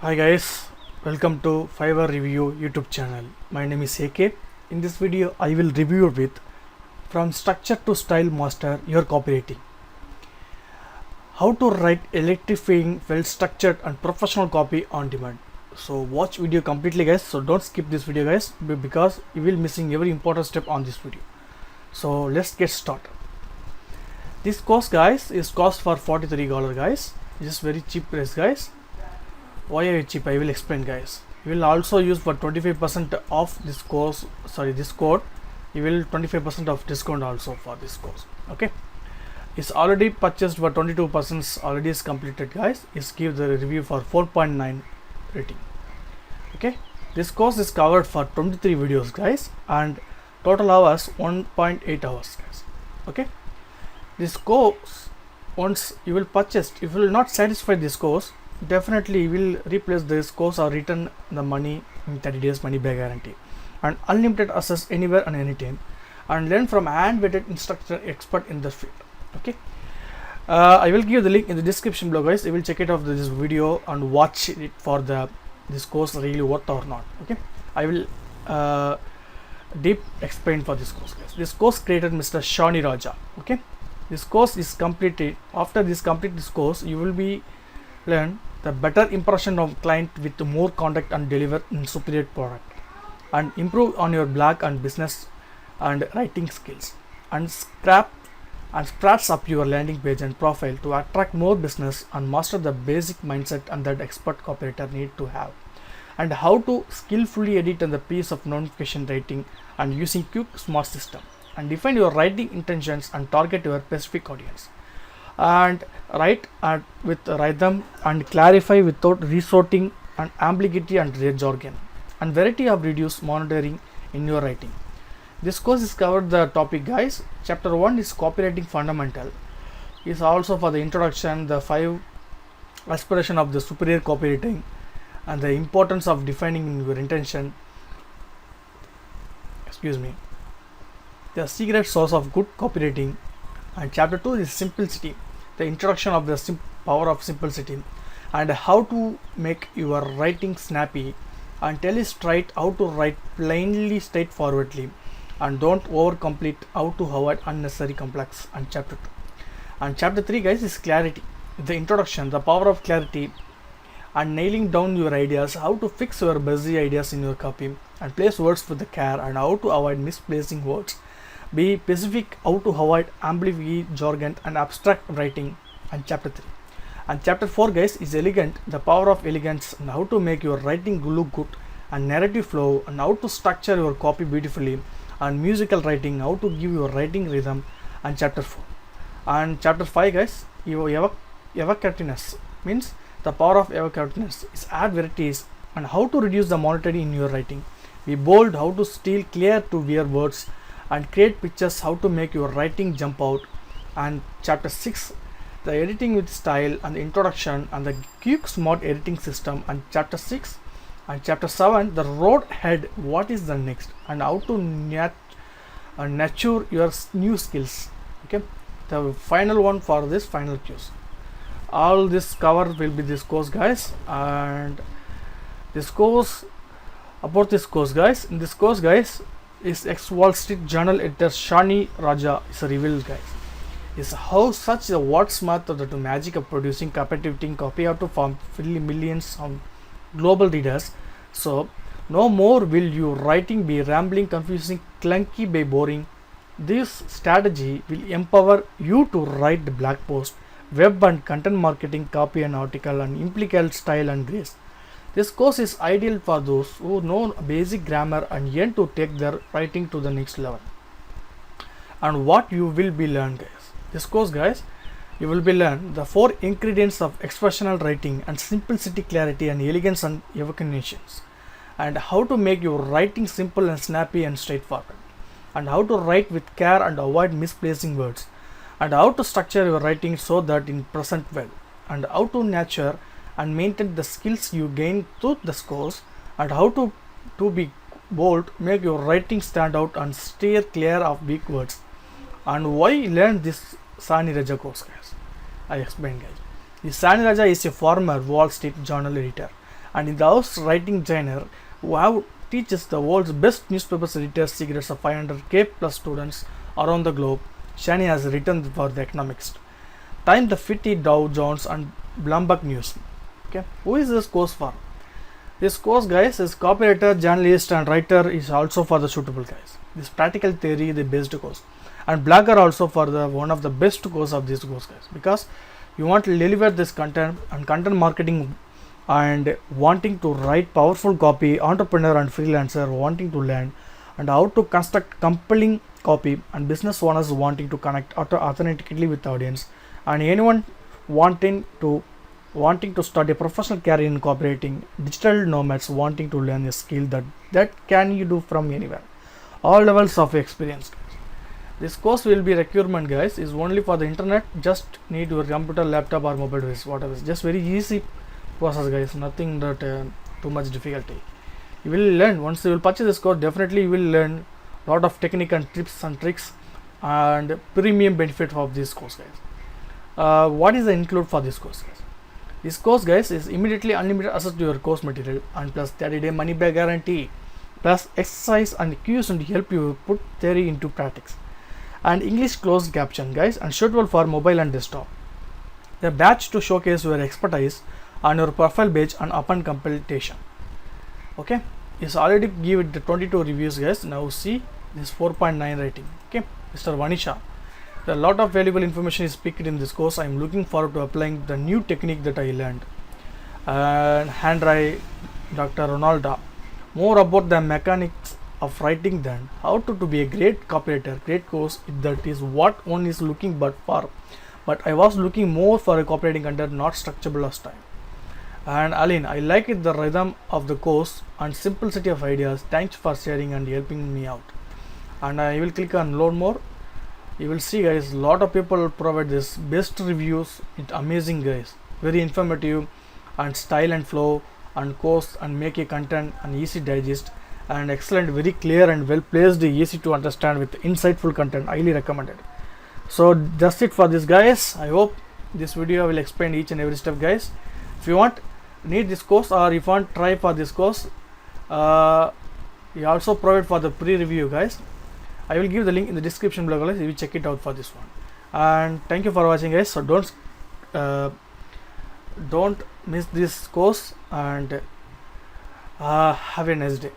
Hi guys, welcome to Fiverr Review YouTube channel. My name is AK. In this video, I will review with From Structure to Style Master Your Copywriting. How to write electrifying, well-structured and professional copy on demand. So watch video completely guys. So don't skip this video guys because you will missing every important step on this video. So let's get started. This course guys is cost for $43 guys. Just very cheap price guys. Why are it cheap? I will explain guys. You will also use for 25% off this course, this code. You will 25% of discount also for this course. Okay, it's already purchased for 22%, already is completed guys. It's give the review for 4.9 rating. Okay, this course is covered for 23 videos guys, and total hours 1.8 hours guys. Okay, this course, once you will purchase, if you will not satisfy this course, definitely will replace this course or return the money in 30 days money back guarantee, and unlimited access anywhere and anytime, and learn from hand-vetted instructor expert in the field. Okay, I will give the link in the description below guys. You will check it off this video and watch it for this course really worth or not. Okay, I will deep explain for this course guys. This course created Mr. Shani Raja. Okay, this course is completed. After this course, you will be learn the better impression of client with more contact and deliver in superior product, and improve on your blog and business and writing skills, and scratch up your landing page and profile to attract more business, and master the basic mindset and that expert copywriter need to have, and how to skillfully edit and the piece of notification writing and using quick smart system, and define your writing intentions and target your specific audience, and write with rhythm and clarify without resorting and ambiguity and jargon, and variety of reduce monitoring in your writing. This course is covered the topic guys. Chapter 1 is copywriting fundamental. Is also for the introduction, the 5 aspiration of the superior copywriting, and the importance of defining your intention. The secret source of good copywriting. And chapter 2 is simplicity, the introduction of the power of simplicity, and how to make your writing snappy, and tell you straight how to write plainly, straightforwardly, and don't overcomplete, how to avoid unnecessary complex. And chapter 2 and chapter 3 guys is clarity, the introduction, the power of clarity, and nailing down your ideas, how to fix your busy ideas in your copy, and place words with the care, and how to avoid misplacing words. Be specific, how to avoid ambiguity, jargon, and abstract writing. And chapter 3 and chapter 4 guys is elegant, the power of elegance, and how to make your writing look good, and narrative flow, and how to structure your copy beautifully, and musical writing, how to give your writing rhythm. And chapter 4 and chapter 5 guys, evocativeness means the power of evocativeness is add varieties, and how to reduce the monotony in your writing. Be bold, how to steal clear to wear words, and create pictures, how to make your writing jump out. And chapter 6, the editing with style, and the introduction, and the quick smart editing system. And chapter 6 and chapter 7, the road ahead, what is the next, and how to nurture your new skills. Okay, the final one for this final course. All this cover will be this course guys. And this course, about this course guys, in this course guys is ex-Wall Street Journal editor Shani Raja is revealed guys, is how such the wordsmith of the magic of producing captivating copy out to form millions of global readers. So no more will your writing be rambling, confusing, clunky, by boring. This strategy will empower you to write the blog post, web and content marketing, copy and article, and implicate style and grace. This course is ideal for those who know basic grammar and yearn to take their writing to the next level. And what you will be learn guys, this course guys, you will be learn the 4 ingredients of expressional writing, and simplicity, clarity, and elegance, and evocations, and how to make your writing simple and snappy and straightforward, and how to write with care and avoid misplacing words, and how to structure your writing so that it present well, and how to nurture and maintain the skills you gain through the course, and how to be bold, make your writing stand out, and steer clear of weak words. And why learn this Shani Raja course guys, I explain guys. The Shani Raja is a former Wall Street Journal editor and in the house writing genre who have teaches the world's best newspapers editors secrets of 500k plus students around the globe. Shani has written for the Economist, Time, the FTSE Dow Jones, and Bloomberg News. Okay, who is this course for? This course, guys, is copywriter, journalist, and writer is also for the suitable guys. This practical theory, the best course, and blogger also for the one of the best course of this course, guys, because you want to deliver this content and content marketing and wanting to write powerful copy, entrepreneur and freelancer wanting to learn and how to construct compelling copy, and business owners wanting to connect authentically with the audience, and anyone wanting to start a professional career in copywriting, digital nomads wanting to learn a skill that can you do from anywhere, all levels of experience. This course will be requirement, guys, is only for the internet. Just need your computer, laptop, or mobile device, whatever. Just very easy process, guys, nothing that too much difficulty. You will learn once you will purchase this course. Definitely you will learn lot of technique and tips and tricks and premium benefit of this course, guys. What is the include for this course, guys? This course, guys, is immediately unlimited access to your course material and plus 30-day money back guarantee, plus exercise and quiz to help you put theory into practice, and English closed caption, guys, and suitable for mobile and desktop. The batch to showcase your expertise on your profile page and upon completion. Okay, it's already give it the 22 reviews, guys. Now see this 4.9 rating. Okay, Mr. Vanisha. A lot of valuable information is picked in this course. I am looking forward to applying the new technique that I learned. And Handrai, Dr. Ronaldo. More about the mechanics of writing than how to be a great copywriter. Great course, that is what one is looking but I was looking more for a copywriting content, not structurable as time. And Aline, I like it, the rhythm of the course and simplicity of ideas. Thanks for sharing and helping me out. And I will click on learn more. You will see, guys, lot of people provide this best reviews. It's amazing, guys, very informative and style and flow and course and make a content and easy digest and excellent, very clear and well placed, easy to understand with insightful content, highly recommended. So that's it for this, guys. I hope this video will explain each and every step, guys. If you need this course or if you want try for this course, you also provide for the pre-review, guys. I will give the link in the description below, guys. You will check it out for this one. And thank you for watching, guys. So don't miss this course and have a nice day.